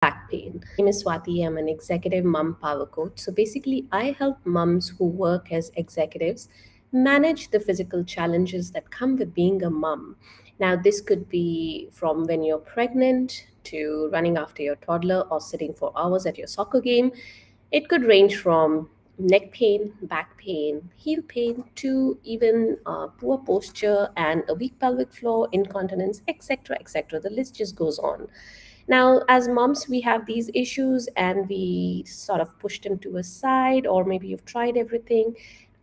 back pain. My name is Swati. I'm an executive mom power coach. So basically, I help moms who work as executives manage the physical challenges that come with being a mom. Now, this could be from when you're pregnant to running after your toddler or sitting for hours at your soccer game. It could range from neck pain, back pain, heel pain, to even poor posture and a weak pelvic floor, incontinence, etc., etc. The list just goes on. Now, as moms, we have these issues and we sort of push them to a side, or maybe you've tried everything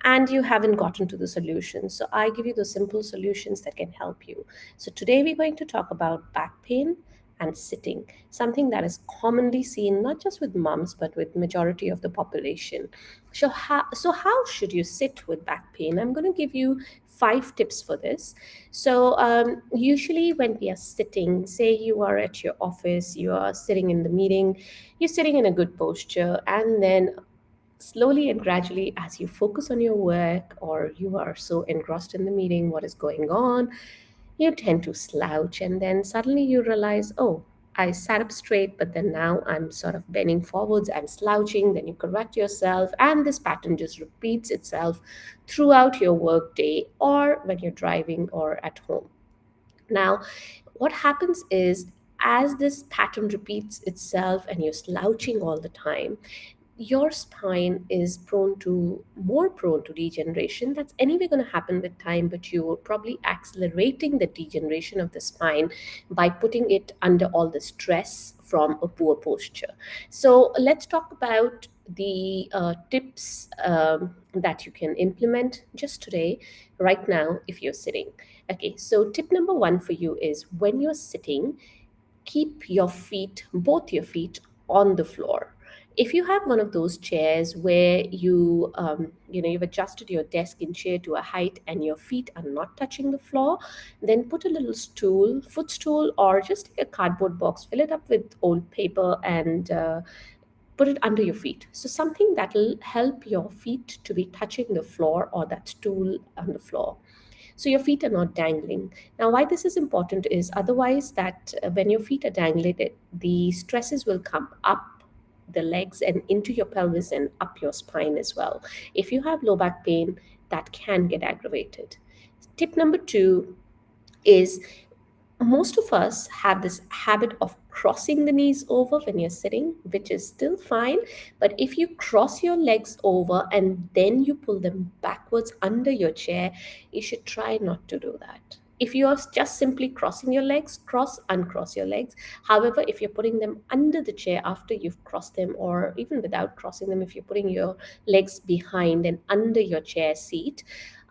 and you haven't gotten to the solution. So, I give you the simple solutions that can help you. So, today we're going to talk about back pain and sitting, something that is commonly seen not just with moms but with majority of the population. So how should you sit with back pain? I'm going to give you 5 tips for this. So usually when we are sitting, say you are at your office, you are sitting in the meeting, you're sitting in a good posture, and then slowly and gradually, as you focus on your work or you are so engrossed in the meeting, what is going on, you tend to slouch, and then suddenly you realize, oh, I sat up straight, but then now I'm sort of bending forwards, I'm slouching. Then you correct yourself, and this pattern just repeats itself throughout your work day or when you're driving or at home. Now, what happens is, as this pattern repeats itself and you're slouching all the time, your spine is more prone to degeneration. That's anyway going to happen with time, but you're probably accelerating the degeneration of the spine by putting it under all the stress from a poor posture. So let's talk about the tips that you can implement just today, right now, if you're sitting. Okay, so tip number one for you is, when you're sitting, keep your feet, both your feet, on the floor. If you have one of those chairs where you've adjusted your desk and chair to a height and your feet are not touching the floor, then put a little stool, footstool, or just take a cardboard box, fill it up with old paper, and put it under your feet. So something that will help your feet to be touching the floor or that stool on the floor, so your feet are not dangling. Now, why this is important is, otherwise that when your feet are dangling, the stresses will come up the legs and into your pelvis and up your spine as well. If you have low back pain, that can get aggravated. Tip number two is, most of us have this habit of crossing the knees over when you're sitting, which is still fine. But if you cross your legs over and then you pull them backwards under your chair, you should try not to do that. If you are just simply crossing your legs, cross, uncross your legs. However, if you're putting them under the chair after you've crossed them, or even without crossing them, if you're putting your legs behind and under your chair seat,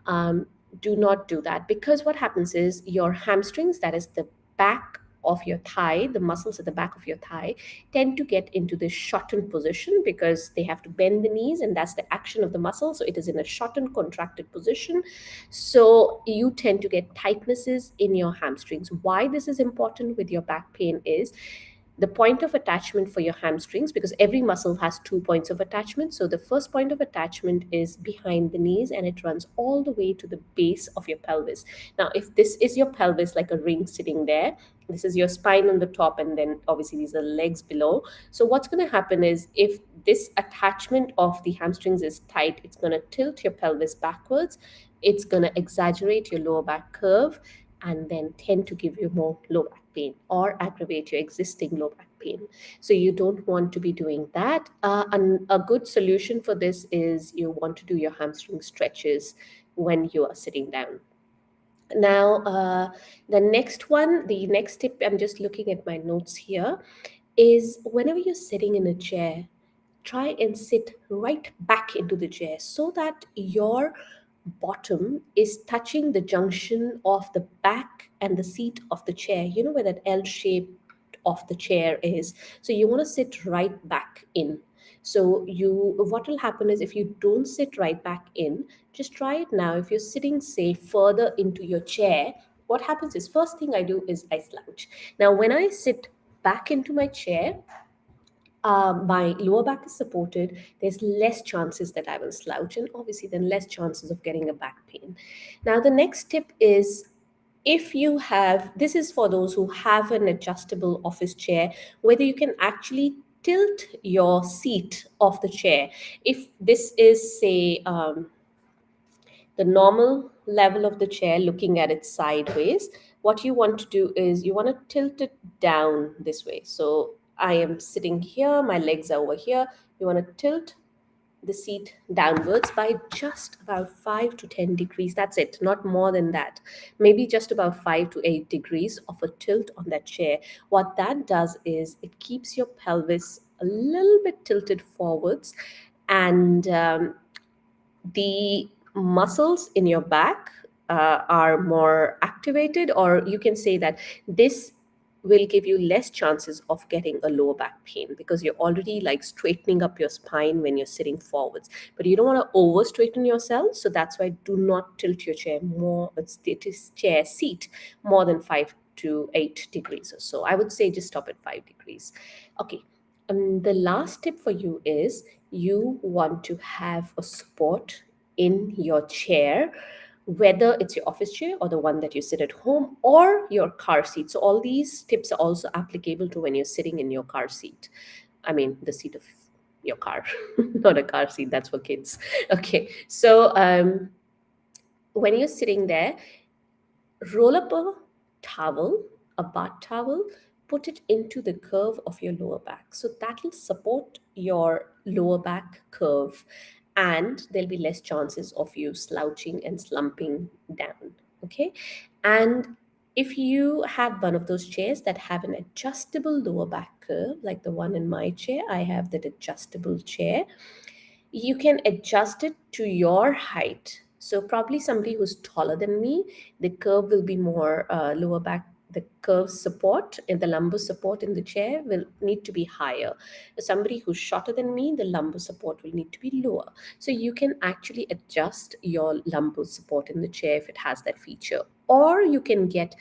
um, do not do that, because what happens is, your hamstrings, that is the back of your thigh, the muscles at the back of your thigh, tend to get into this shortened position because they have to bend the knees, and that's the action of the muscle. So it is in a shortened, contracted position. So you tend to get tightnesses in your hamstrings. Why this is important with your back pain is, the point of attachment for your hamstrings, because every muscle has 2 points of attachment. So the first point of attachment is behind the knees, and it runs all the way to the base of your pelvis. Now, if this is your pelvis like a ring sitting there, this is your spine on the top, and then obviously these are legs below. So what's going to happen is, if this attachment of the hamstrings is tight, it's going to tilt your pelvis backwards. It's going to exaggerate your lower back curve, and then tend to give you more low back pain or aggravate your existing low back pain. So you don't want to be doing that. And a good solution for this is, you want to do your hamstring stretches when you are sitting down. Now, the next tip, I'm just looking at my notes here, is, whenever you're sitting in a chair, try and sit right back into the chair so that your bottom is touching the junction of the back and the seat of the chair. You know where that L shape of the chair is. So you want to sit right back in. So what will happen is, if you don't sit right back in, just try it now. If you're sitting, say, further into your chair, what happens is, first thing I do is I slouch. Now, when I sit back into my chair, my lower back is supported, there's less chances that I will slouch, and obviously then less chances of getting a back pain. Now, the next tip is, if you have, this is for those who have an adjustable office chair, whether you can actually tilt your seat of the chair. If this is, say, the normal level of the chair, looking at it sideways, what you want to do is you want to tilt it down this way. So I am sitting here, my legs are over here. You want to tilt the seat downwards by just about 5 to 10 degrees. That's it, not more than that. Maybe just about 5 to 8 degrees of a tilt on that chair. What that does is it keeps your pelvis a little bit tilted forwards, and the muscles in your back are more activated, or you can say that this will give you less chances of getting a lower back pain, because you're already like straightening up your spine when you're sitting forwards, but you don't want to over straighten yourself. So that's why do not tilt your chair more, chair seat more than 5 to 8 degrees or so. I would say just stop at 5 degrees. Okay. The last tip for you is you want to have a support in your chair, whether it's your office chair or the one that you sit at home or your car seat. So, all these tips are also applicable to when you're sitting in your car seat. I mean, the seat of your car, not a car seat, that's for kids. Okay, so when you're sitting there, roll up a towel, a bath towel, put it into the curve of your lower back. So that will support your lower back curve, and there'll be less chances of you slouching and slumping down. Okay. And if you have one of those chairs that have an adjustable lower back curve, like the one in my chair, I have that adjustable chair, you can adjust it to your height. So probably somebody who's taller than me, the curve will be more lower back. The curve support and the lumbar support in the chair will need to be higher. Somebody who's shorter than me, the lumbar support will need to be lower. So you can actually adjust your lumbar support in the chair if it has that feature. Or you can get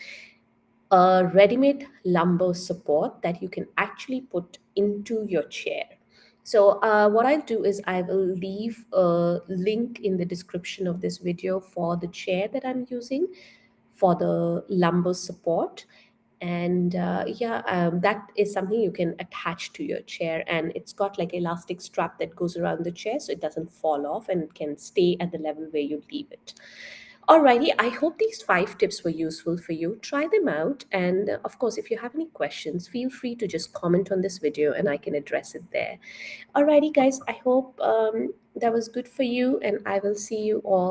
a ready-made lumbar support that you can actually put into your chair. So what I'll do is I will leave a link in the description of this video for the chair that I'm using for the lumbar support. And yeah, that is something you can attach to your chair, and it's got like elastic strap that goes around the chair so it doesn't fall off and can stay at the level where you leave it. Alrighty, I hope these 5 tips were useful for you. Try them out, and of course, if you have any questions, feel free to just comment on this video and I can address it there. Alrighty, guys, I hope that was good for you, and I will see you all